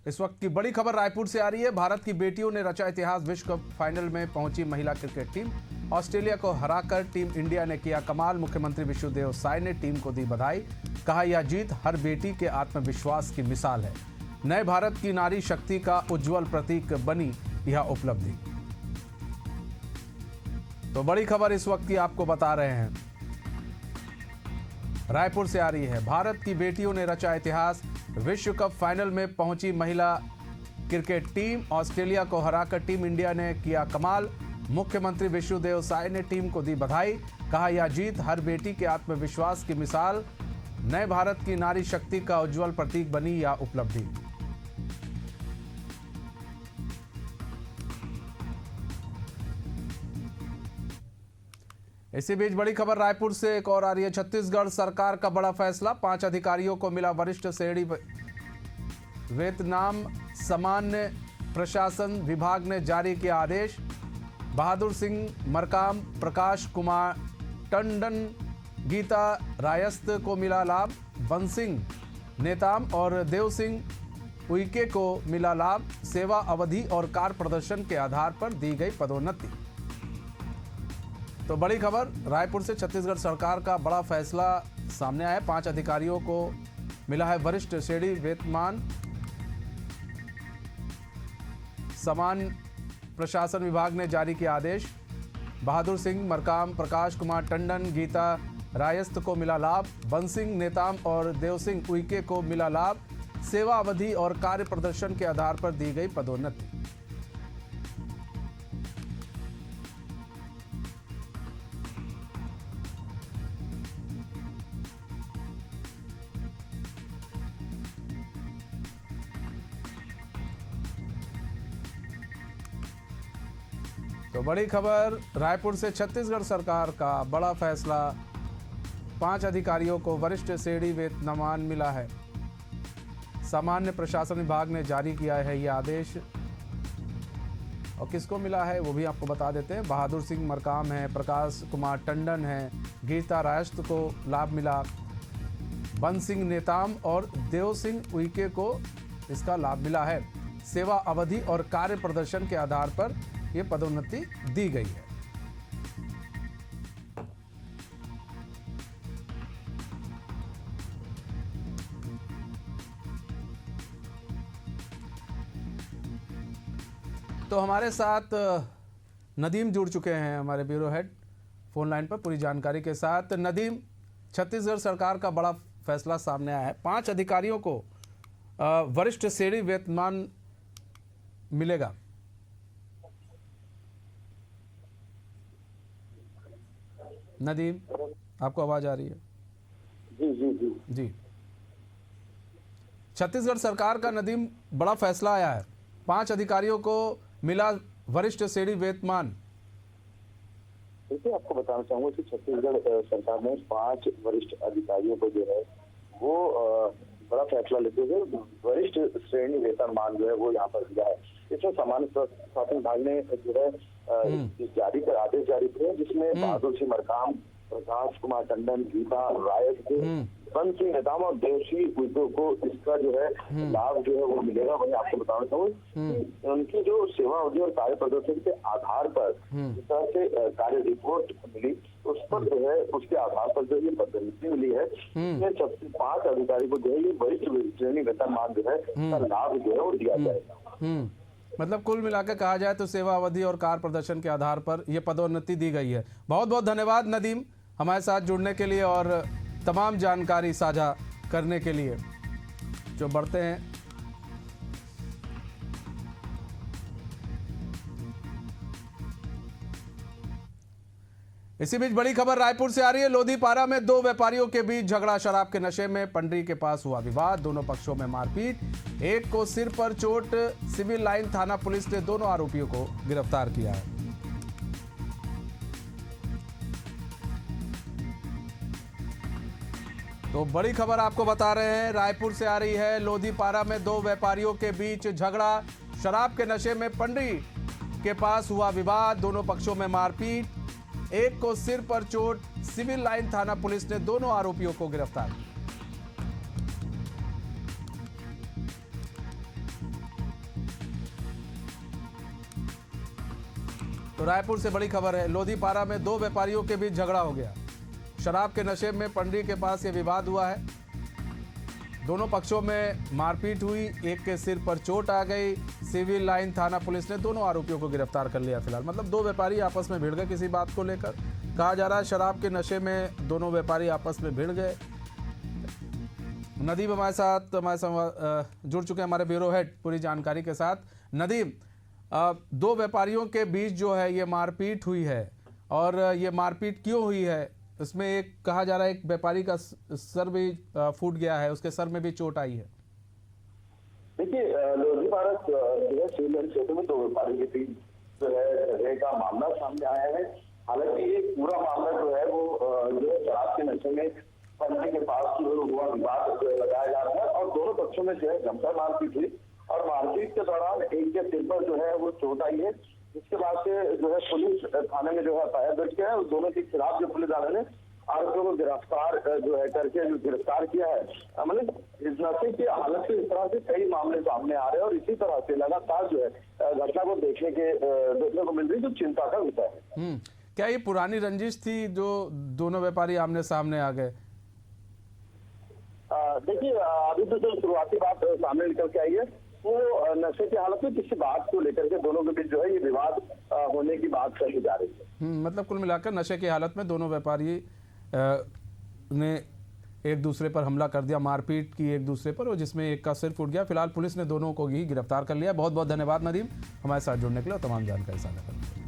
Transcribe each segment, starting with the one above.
इस वक्त की बड़ी खबर रायपुर से आ रही है। भारत की बेटियों ने रचा इतिहास। विश्व कप फाइनल में पहुंची महिला क्रिकेट टीम। ऑस्ट्रेलिया को हराकर टीम इंडिया ने किया कमाल। मुख्यमंत्री विष्णुदेव साय ने टीम को दी बधाई। कहा, यह जीत हर बेटी के आत्मविश्वास की मिसाल है। नए भारत की नारी शक्ति का उज्जवल प्रतीक बनी यह उपलब्धि। तो बड़ी खबर इस वक्त की आपको बता रहे हैं, रायपुर से आ रही है। भारत की बेटियों ने रचा इतिहास। विश्व कप फाइनल में पहुंची महिला क्रिकेट टीम। ऑस्ट्रेलिया को हराकर टीम इंडिया ने किया कमाल। मुख्यमंत्री विष्णुदेव साय ने टीम को दी बधाई। कहा, यह जीत हर बेटी के आत्मविश्वास की मिसाल, नए भारत की नारी शक्ति का उज्जवल प्रतीक बनी यह उपलब्धि। इसी बीच बड़ी खबर रायपुर से एक और आ रही है। छत्तीसगढ़ सरकार का बड़ा फैसला। 5 अधिकारियों को मिला वरिष्ठ श्रेणी वेतन। सामान्य प्रशासन विभाग ने जारी किया आदेश। बहादुर सिंह मरकाम, प्रकाश कुमार टंडन, गीता रायस्त को मिला लाभ। बंसिंग नेताम और देव सिंह उइके को मिला लाभ। सेवा अवधि और कार्य प्रदर्शन के आधार पर दी गई पदोन्नति। तो बड़ी खबर रायपुर से, छत्तीसगढ़ सरकार का बड़ा फैसला सामने आया है। 5 अधिकारियों को मिला है वरिष्ठ श्रेणी वेतन। सामान्य प्रशासन विभाग ने जारी किया आदेश। बहादुर सिंह मरकाम, प्रकाश कुमार टंडन, गीता रायस्त को मिला लाभ। बंसिंग नेताम और देव सिंह उइके को मिला लाभ। सेवा अवधि और कार्य प्रदर्शन के आधार पर दी गई पदोन्नति। तो बड़ी खबर रायपुर से, छत्तीसगढ़ सरकार का बड़ा फैसला। 5 अधिकारियों को वरिष्ठ श्रेणी वेतनमान मिला है। सामान्य प्रशासन विभाग ने जारी किया है यह आदेश। और किसको मिला है वो भी आपको बता देते हैं। बहादुर सिंह मरकाम है, प्रकाश कुमार टंडन है, गीता रायस्त को लाभ मिला। बंसिंग नेताम और देव सिंह उइके को इसका लाभ मिला है। सेवा अवधि और कार्य प्रदर्शन के आधार पर यह पदोन्नति दी गई है। तो हमारे साथ नदीम जुड़ चुके हैं, हमारे ब्यूरो हेड, फोन लाइन पर पूरी जानकारी के साथ। नदीम, छत्तीसगढ़ सरकार का बड़ा फैसला सामने आया है। 5 अधिकारियों को वरिष्ठ श्रेणी वेतनमान मिलेगा। नदीम, आपको आवाज आ रही है? जी जी जी जी। छत्तीसगढ़ सरकार का नदीम बड़ा फैसला आया है। 5 अधिकारियों को मिला वरिष्ठ श्रेणी वेतनमान। देखिए, आपको बताना चाहूंगा कि छत्तीसगढ़ सरकार ने 5 वरिष्ठ अधिकारियों को जो है वो बड़ा फैसला लेते हुए वरिष्ठ श्रेणी वेतनमान जो है वो यहाँ पर दिया है। इसमें सामान्य प्रशासन विभाग ने जो है आदेश जारी किए, जिसमें बहादुर सिंह मरकाम, प्रकाश कुमार टंडन, गीता रायस्त, बंसिंग नेताम और देवसी उइके को इसका जो है लाभ जो है वो मिलेगा। वही आपको बताना चाहूँ उनकी जो सेवा अवधि और कार्य प्रदर्शन के आधार पर जिस तरह से कार्य रिपोर्ट मिली, उस पर जो है उसके आधार पर जो ये पदोन्नति मिली है। इसमें 5 अधिकारी को जो है ये वरिष्ठ श्रेणी वेतनमान जो है का लाभ जो है वो दिया जाएगा। मतलब कुल मिलाकर कहा जाए तो सेवा अवधि और कार्य प्रदर्शन के आधार पर यह पदोन्नति दी गई है। बहुत बहुत धन्यवाद नदीम, हमारे साथ जुड़ने के लिए और तमाम जानकारी साझा करने के लिए। जो बढ़ते हैं इसी बीच बड़ी खबर रायपुर से आ रही है। लोधीपारा में 2 व्यापारियों के बीच झगड़ा। शराब के नशे में पंडरी के पास हुआ विवाद। दोनों पक्षों में मारपीट। एक को सिर पर चोट। सिविल लाइन थाना पुलिस ने दोनों आरोपियों को गिरफ्तार किया है। तो बड़ी खबर आपको बता रहे हैं, रायपुर से आ रही है। लोधीपारा में 2 व्यापारियों के बीच झगड़ा। शराब के नशे में पंडरी के पास हुआ विवाद। दोनों पक्षों में मारपीट। एक को सिर पर चोट। सिविल लाइन थाना पुलिस ने दोनों आरोपियों को गिरफ्तार किया। तो रायपुर से बड़ी खबर है, लोधीपारा में दो व्यापारियों के बीच झगड़ा हो गया। शराब के नशे में पंडी के पास ये विवाद हुआ है। दोनों पक्षों में मारपीट हुई, एक के सिर पर चोट आ गई। सिविल लाइन थाना पुलिस ने दोनों आरोपियों को गिरफ्तार कर लिया। फिलहाल मतलब दो व्यापारी आपस में भिड़ गए किसी बात को लेकर। कहा जा रहा है शराब के नशे में दोनों व्यापारी आपस में भिड़ गए। नदीम हमारे साथ जुड़ चुके हैं, हमारे ब्यूरो हेड पूरी जानकारी के साथ। नदीम, दो व्यापारियों के बीच जो है ये मारपीट हुई है, और ये मारपीट क्यों हुई है? इसमें एक कहा जा रहा है एक व्यापारी का सर भी फूट गया है, उसके सर में भी चोट आई है। देखिए, लोधीपारा जो है सिविल क्षेत्र में दो व्यापारी के बीच जो है झगड़े का मामला सामने आया है। हालांकि ये पूरा मामला जो है वो जो है शराब के नशे में पंडी के पास हुआ विवाद लगाया जा रहा है, और दोनों पक्षों में जो है जमकर मारपीट हुई, और मारपीट के दौरान एक के सिर पर जो है वो चोट आई है, जिसके बाद से जो है पुलिस थाने में जो है एफआईआर दर्ज किया है। उस दोनों के खिलाफ जो पुलिस वाले ने आरोपियों को गिरफ्तार जो है करके जो गिरफ्तार किया है। मतलब इस नशे की हालत से इस तरह से कई मामले सामने आ रहे हैं, और इसी तरह से लगातार जो है घटना को देखने को मिल रही, जो चिंता का विषय है। क्या ये पुरानी रंजिश थी जो दोनों व्यापारी आमने सामने आ गए? देखिए, अभी तो जो शुरुआती बात सामने निकल के आई है वो नशे की हालत में किसी बात को लेकर के दोनों के बीच जो है ये विवाद होने की बात कही जा रही है। मतलब कुल मिलाकर नशे की हालत में दोनों व्यापारी ने एक दूसरे पर हमला कर दिया, मारपीट की एक दूसरे पर, और जिसमें एक का सिर फूट गया। फिलहाल पुलिस ने दोनों को ही गिरफ्तार कर लिया। बहुत बहुत धन्यवाद नदीम हमारे साथ जुड़ने के लिए और तमाम जानकारी साझा करने के लिए।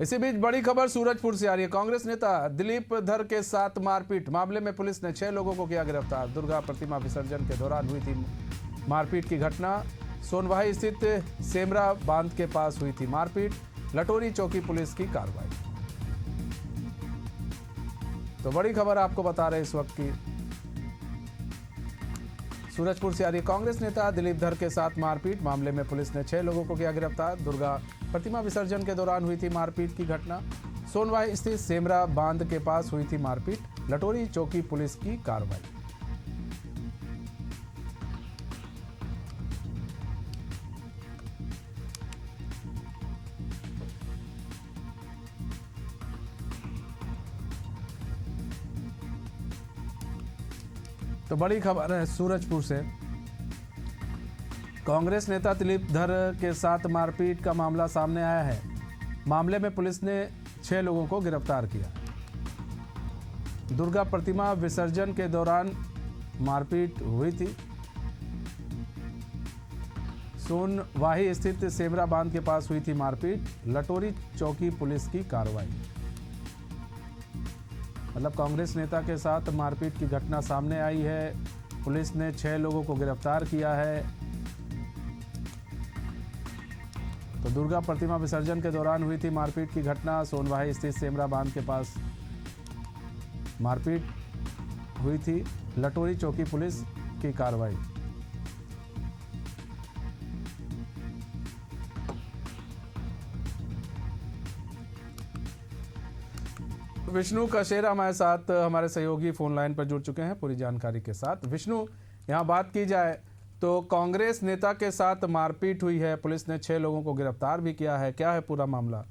इसी बीच बड़ी खबर सूरजपुर से आ रही है। कांग्रेस नेता दिलीप धर के साथ मारपीट मामले में पुलिस ने 6 लोगों को किया गिरफ्तार। दुर्गा प्रतिमा विसर्जन के दौरान हुई थी मारपीट की घटना। सोनवाही स्थित सेमरा बांध के पास हुई थी मारपीट। लटोरी चौकी पुलिस की कार्रवाई। तो बड़ी खबर आपको बता रहे इस वक्त की सूरजपुर से आ रही। कांग्रेस नेता दिलीप धर के साथ मारपीट मामले में पुलिस ने 6 लोगों को किया गिरफ्तार। दुर्गा प्रतिमा विसर्जन के दौरान हुई थी मारपीट की घटना। सोनवाही स्थित सेमरा बांध के पास हुई थी मारपीट। लटोरी चौकी पुलिस की कार्रवाई। तो बड़ी खबर है सूरजपुर से। कांग्रेस नेता दिलीप धर के साथ मारपीट का मामला सामने आया है। मामले में पुलिस ने 6 लोगों को गिरफ्तार किया। दुर्गा प्रतिमा विसर्जन के दौरान मारपीट हुई थी। सोनवाही स्थित सेमरा बांध के पास हुई थी मारपीट। लटोरी चौकी पुलिस की कार्रवाई। मतलब कांग्रेस नेता के साथ मारपीट की घटना सामने आई है। पुलिस ने 6 लोगों को गिरफ्तार किया है। तो दुर्गा प्रतिमा विसर्जन के दौरान हुई थी मारपीट की घटना। सोनवाही स्थित सेमरा बांध के पास मारपीट हुई थी। लटोरी चौकी पुलिस की कार्रवाई। विष्णु कशेरा हमारे साथ हमारे सहयोगी फोन लाइन पर जुड़ चुके हैं पूरी जानकारी के साथ। विष्णु, यहाँ बात की जाए तो कांग्रेस नेता के साथ मारपीट हुई है, पुलिस ने 6 लोगों को गिरफ्तार भी किया है। क्या है पूरा मामला?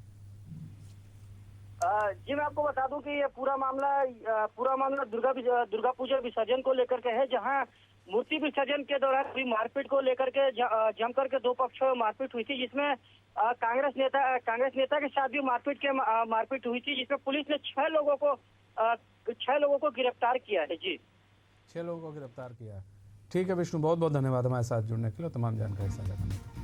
जी, मैं आपको बता दूं कि ये पूरा मामला दुर्गा पूजा विसर्जन को लेकर के है, जहां मूर्ति विसर्जन के दौरान हुई मारपीट को लेकर के जम करके दो पक्षों में मारपीट हुई थी, जिसमें कांग्रेस नेता के साथ भी मारपीट हुई थी, जिसमें पुलिस ने 6 लोगों को गिरफ्तार किया है। जी, 6 लोगों को गिरफ्तार किया है। ठीक है विष्णु, बहुत बहुत धन्यवाद हमारे साथ जुड़ने के लिए, तमाम जानकारी साझा करने के लिए।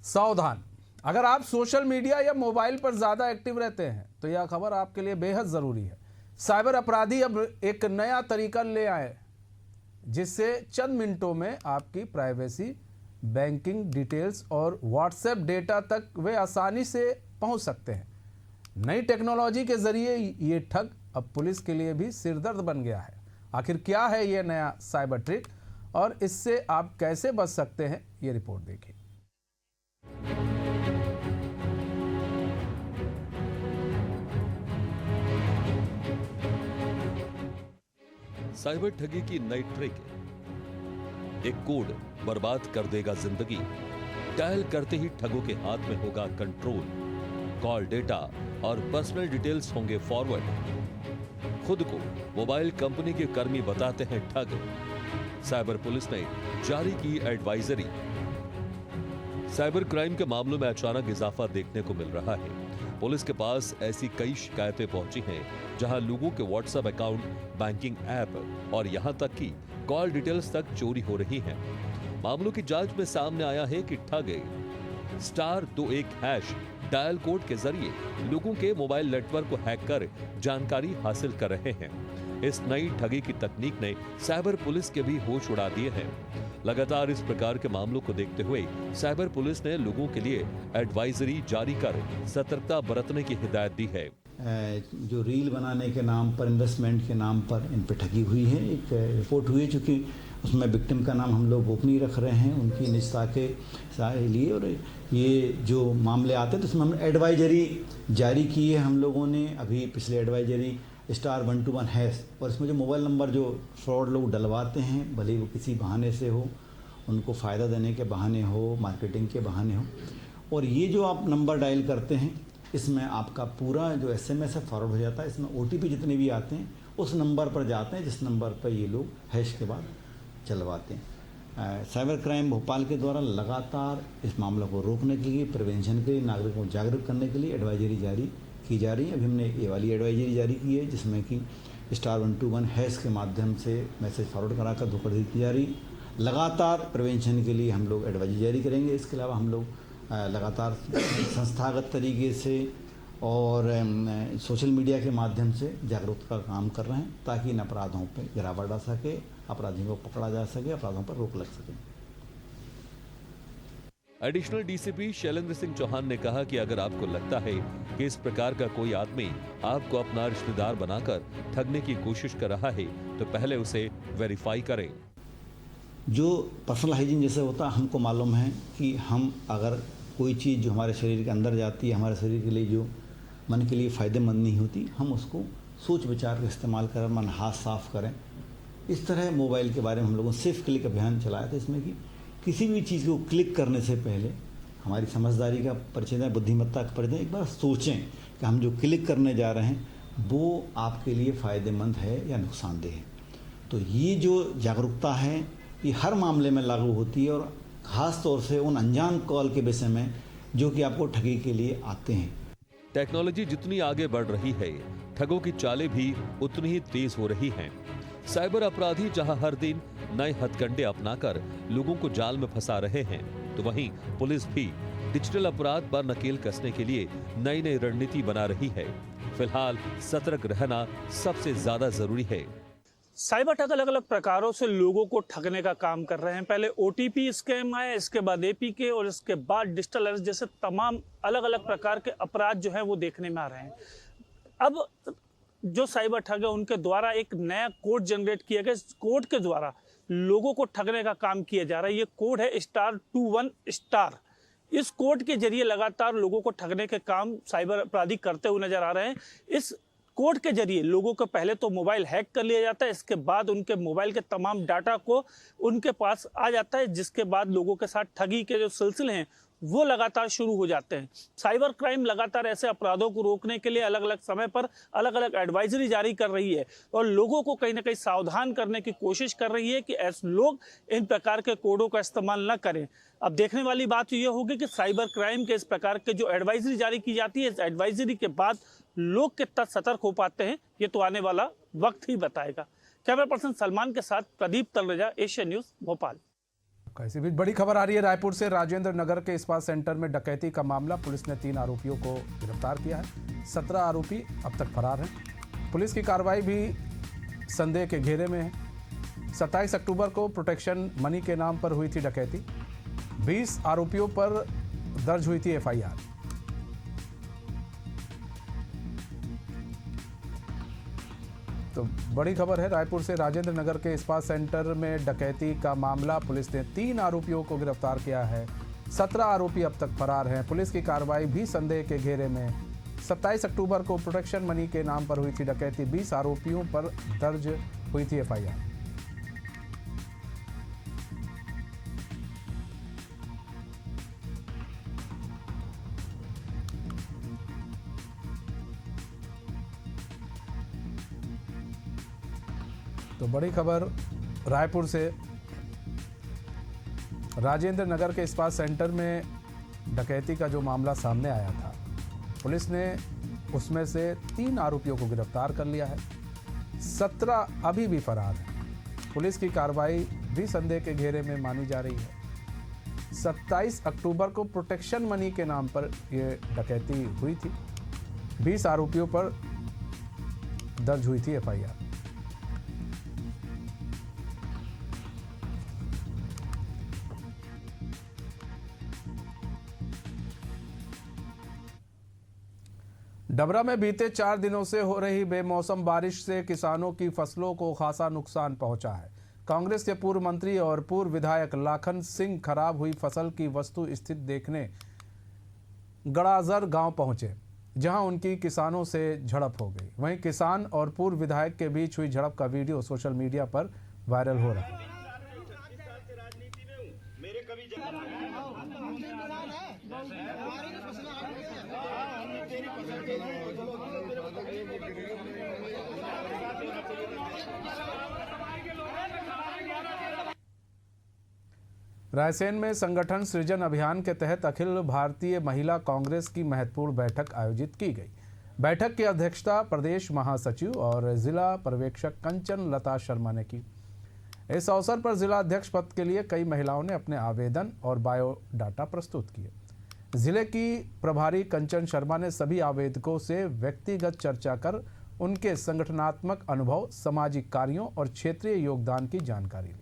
सावधान, अगर आप सोशल मीडिया या मोबाइल पर ज्यादा एक्टिव रहते हैं तो यह खबर आपके लिए बेहद जरूरी है। साइबर अपराधी अब एक नया तरीका ले आए जिससे चंद मिनटों में आपकी प्राइवेसी, बैंकिंग डिटेल्स और व्हाट्सएप डेटा तक वे आसानी से पहुंच सकते हैं। नई टेक्नोलॉजी के जरिए ये ठग अब पुलिस के लिए भी सिरदर्द बन गया है। आखिर क्या है ये नया साइबर ट्रिक और इससे आप कैसे बच सकते हैं, ये रिपोर्ट देखिए। साइबर ठगी की नई ट्रिक। एक कोड बर्बाद कर देगा जिंदगी। डायल करते ही ठगों के हाथ में होगा कंट्रोल। कॉल डेटा और पर्सनल डिटेल्स होंगे फॉरवर्ड। खुद को मोबाइल कंपनी के कर्मी बताते हैं ठग। साइबर पुलिस ने जारी की एडवाइजरी। साइबर क्राइम के मामलों में अचानक इजाफा देखने को मिल रहा है। पुलिस के पास ऐसी कई शिकायतें पहुंची हैं जहां लोगों के व्हाट्सएप अकाउंट, बैंकिंग ऐप और यहां तक कि कॉल डिटेल्स तक चोरी हो रही हैं। मामलों की जांच में सामने आया है कि ठग *21# डायल कोड के जरिए लोगों के मोबाइल नेटवर्क को हैक कर जानकारी हासिल कर रहे हैं। इस नई ठगी की तकनीक ने साइबर पुलिस के भी होश उड़ा दिए हैं। लगातार इस प्रकार के मामलों को देखते हुए साइबर पुलिस ने लोगों के लिए एडवाइजरी जारी कर सतर्कता बरतने की हिदायत दी है। जो रील बनाने के नाम पर, इन्वेस्टमेंट के नाम पर इन पर ठगी हुई है। एक रिपोर्ट हुई है, चूँकि उसमें विक्टिम का नाम हम लोग गोपनीय रख रहे हैं उनकी निजता के लिए, और ये जो मामले आते हैं तो उसमें हम एडवाइजरी जारी की है हम लोगों ने। अभी पिछले एडवाइजरी *121#, और इसमें जो मोबाइल नंबर जो फ्रॉड लोग डलवाते हैं, भले वो किसी बहाने से हो, उनको फ़ायदा देने के बहाने हो, मार्केटिंग के बहाने हो, और ये जो आप नंबर डायल करते हैं इसमें आपका पूरा जो SMS है फॉरवर्ड हो जाता है। इसमें OTP जितने भी आते हैं उस नंबर पर जाते हैं जिस नंबर पर ये लोग हैश के बाद चलवाते हैं। साइबर क्राइम भोपाल के द्वारा लगातार इस मामले को रोकने के लिए, प्रिवेंशन के लिए, नागरिकों को जागरूक करने के लिए एडवाइजरी जारी की जा रही है। अभी हमने ये वाली एडवाइजरी जारी की है जिसमें कि *121# के माध्यम से मैसेज फॉरवर्ड कराकर धोखाधड़ी की जा रही। लगातार प्रिवेंशन के लिए हम लोग एडवाइजरी जारी करेंगे। इसके अलावा हम लोग लगातार संस्थागत तरीके से और सोशल मीडिया के माध्यम से जागरूकता का काम कर रहे हैं ताकि इन अपराधों पर गिरावट आ सके, अपराधियों को पकड़ा जा सके, अपराधों पर रोक लग सके। एडिशनल डीसीपी शैलेंद्र सिंह चौहान ने कहा कि अगर आपको लगता है कि इस प्रकार का कोई आदमी आपको अपना रिश्तेदार बनाकर ठगने की कोशिश कर रहा है तो पहले उसे वेरीफाई करें। जो पर्सनल हाइजीन जैसे होता है, हमको मालूम है कि हम अगर कोई चीज़ जो हमारे शरीर के अंदर जाती है, हमारे शरीर के लिए जो मन के लिए फ़ायदेमंद नहीं होती, हम उसको सोच विचार का इस्तेमाल करें, मन हाथ साफ करें। इस तरह मोबाइल के बारे में हम लोगों ने सेफ क्लिक अभियान चलाया था, इसमें कि किसी भी चीज़ को क्लिक करने से पहले हमारी समझदारी का परिचय दें, बुद्धिमत्ता का परिचय दें। एक बार सोचें कि हम जो क्लिक करने जा रहे हैं वो आपके लिए फ़ायदेमंद है या नुकसानदेह है। तो ये जो जागरूकता है ये हर मामले में लागू होती है, और ख़ास तौर से उन अनजान कॉल के विषय में जो कि आपको ठगी के लिए आते हैं। टेक्नोलॉजी जितनी आगे बढ़ रही है, ठगों की चालें भी उतनी ही तेज हो रही हैं। साइबर अपराधी जहां हर दिन नए हथकंडे अपनाकर लोगों को जाल में फंसा रहे हैं, तो वहीं पुलिस भी डिजिटल अपराध पर नकेल कसने के लिए नई नई रणनीति बना रही है। फिलहाल सतर्क रहना सबसे ज्यादा जरूरी है। साइबर ठग अलग अलग प्रकारों से लोगों को ठगने का काम कर रहे हैं। पहले OTP स्कैम आए, इसके बाद APK और इसके बाद डिजिटल अरेस्ट जैसे तमाम अलग अलग प्रकार के अपराध जो हैं वो देखने में आ रहे हैं। अब जो साइबर ठग है उनके द्वारा एक नया कोड जनरेट किया गया। इस कोड के द्वारा लोगों को ठगने का काम किया जा रहा है। ये कोड है *21#। इस कोड के जरिए लगातार लोगों को ठगने के काम साइबर अपराधी करते हुए नजर आ रहे हैं। इस कोड के जरिए लोगों को पहले तो मोबाइल हैक कर लिया जाता है, इसके बाद उनके मोबाइल के तमाम डाटा को उनके पास आ जाता है, जिसके बाद लोगों के साथ ठगी के जो सिलसिले हैं वो लगातार शुरू हो जाते हैं। साइबर क्राइम लगातार ऐसे अपराधों को रोकने के लिए अलग अलग समय पर अलग अलग एडवाइजरी जारी कर रही है और लोगों को कहीं ना कहीं सावधान करने की कोशिश कर रही है कि ऐसे लोग इन प्रकार के कोडों का इस्तेमाल न करें। अब देखने वाली बात ये होगी कि साइबर क्राइम के इस प्रकार के जो एडवाइजरी जारी की जाती है, इस एडवाइजरी के बाद लोग कितना सतर्क हो पाते हैं ये तो आने वाला वक्त ही बताएगा। कैमरा पर्सन सलमान के साथ प्रदीप तलरेजा, एशियन न्यूज़, भोपाल। कैसी भी बड़ी खबर आ रही है रायपुर से। राजेंद्र नगर के इस्पात सेंटर में डकैती का मामला, पुलिस ने 3 आरोपियों को गिरफ्तार किया है। 17 आरोपी अब तक फरार हैं। पुलिस की कार्रवाई भी संदेह के घेरे में है। 27 अक्टूबर को प्रोटेक्शन मनी के नाम पर हुई थी डकैती। 20 आरोपियों पर दर्ज हुई थी FIR। तो बड़ी खबर है रायपुर से। राजेंद्र नगर के इस्पात सेंटर में डकैती का मामला, पुलिस ने 3 आरोपियों को गिरफ्तार किया है। 17 आरोपी अब तक फरार हैं। पुलिस की कार्रवाई भी संदेह के घेरे में। 27 अक्टूबर को प्रोटेक्शन मनी के नाम पर हुई थी डकैती। 20 आरोपियों पर दर्ज हुई थी एफआईआर। तो बड़ी खबर रायपुर से, राजेंद्र नगर के इस्पात सेंटर में डकैती का जो मामला सामने आया था, पुलिस ने उसमें से 3 आरोपियों को गिरफ्तार कर लिया है। 17 अभी भी फरार हैं। पुलिस की कार्रवाई भी संदेह के घेरे में मानी जा रही है। 27 अक्टूबर को प्रोटेक्शन मनी के नाम पर यह डकैती हुई थी। 20 आरोपियों पर दर्ज हुई थी एफआईआर। डबरा में बीते 4 दिनों से हो रही बेमौसम बारिश से किसानों की फसलों को खासा नुकसान पहुंचा है। कांग्रेस के पूर्व मंत्री और पूर्व विधायक लाखन सिंह खराब हुई फसल की वस्तु स्थिति देखने गड़ाजर गांव पहुंचे, जहां उनकी किसानों से झड़प हो गई। वहीं किसान और पूर्व विधायक के बीच हुई झड़प का वीडियो सोशल मीडिया पर वायरल हो रहा है। रायसेन में संगठन सृजन अभियान के तहत अखिल भारतीय महिला कांग्रेस की महत्वपूर्ण बैठक आयोजित की गई। बैठक की अध्यक्षता प्रदेश महासचिव और जिला पर्यवेक्षक कंचन लता शर्मा ने की। इस अवसर पर जिला अध्यक्ष पद के लिए कई महिलाओं ने अपने आवेदन और बायोडाटा प्रस्तुत किए। जिले की प्रभारी कंचन शर्मा ने सभी आवेदकों से व्यक्तिगत चर्चा कर उनके संगठनात्मक अनुभव, सामाजिक कार्यों और क्षेत्रीय योगदान की जानकारी ली।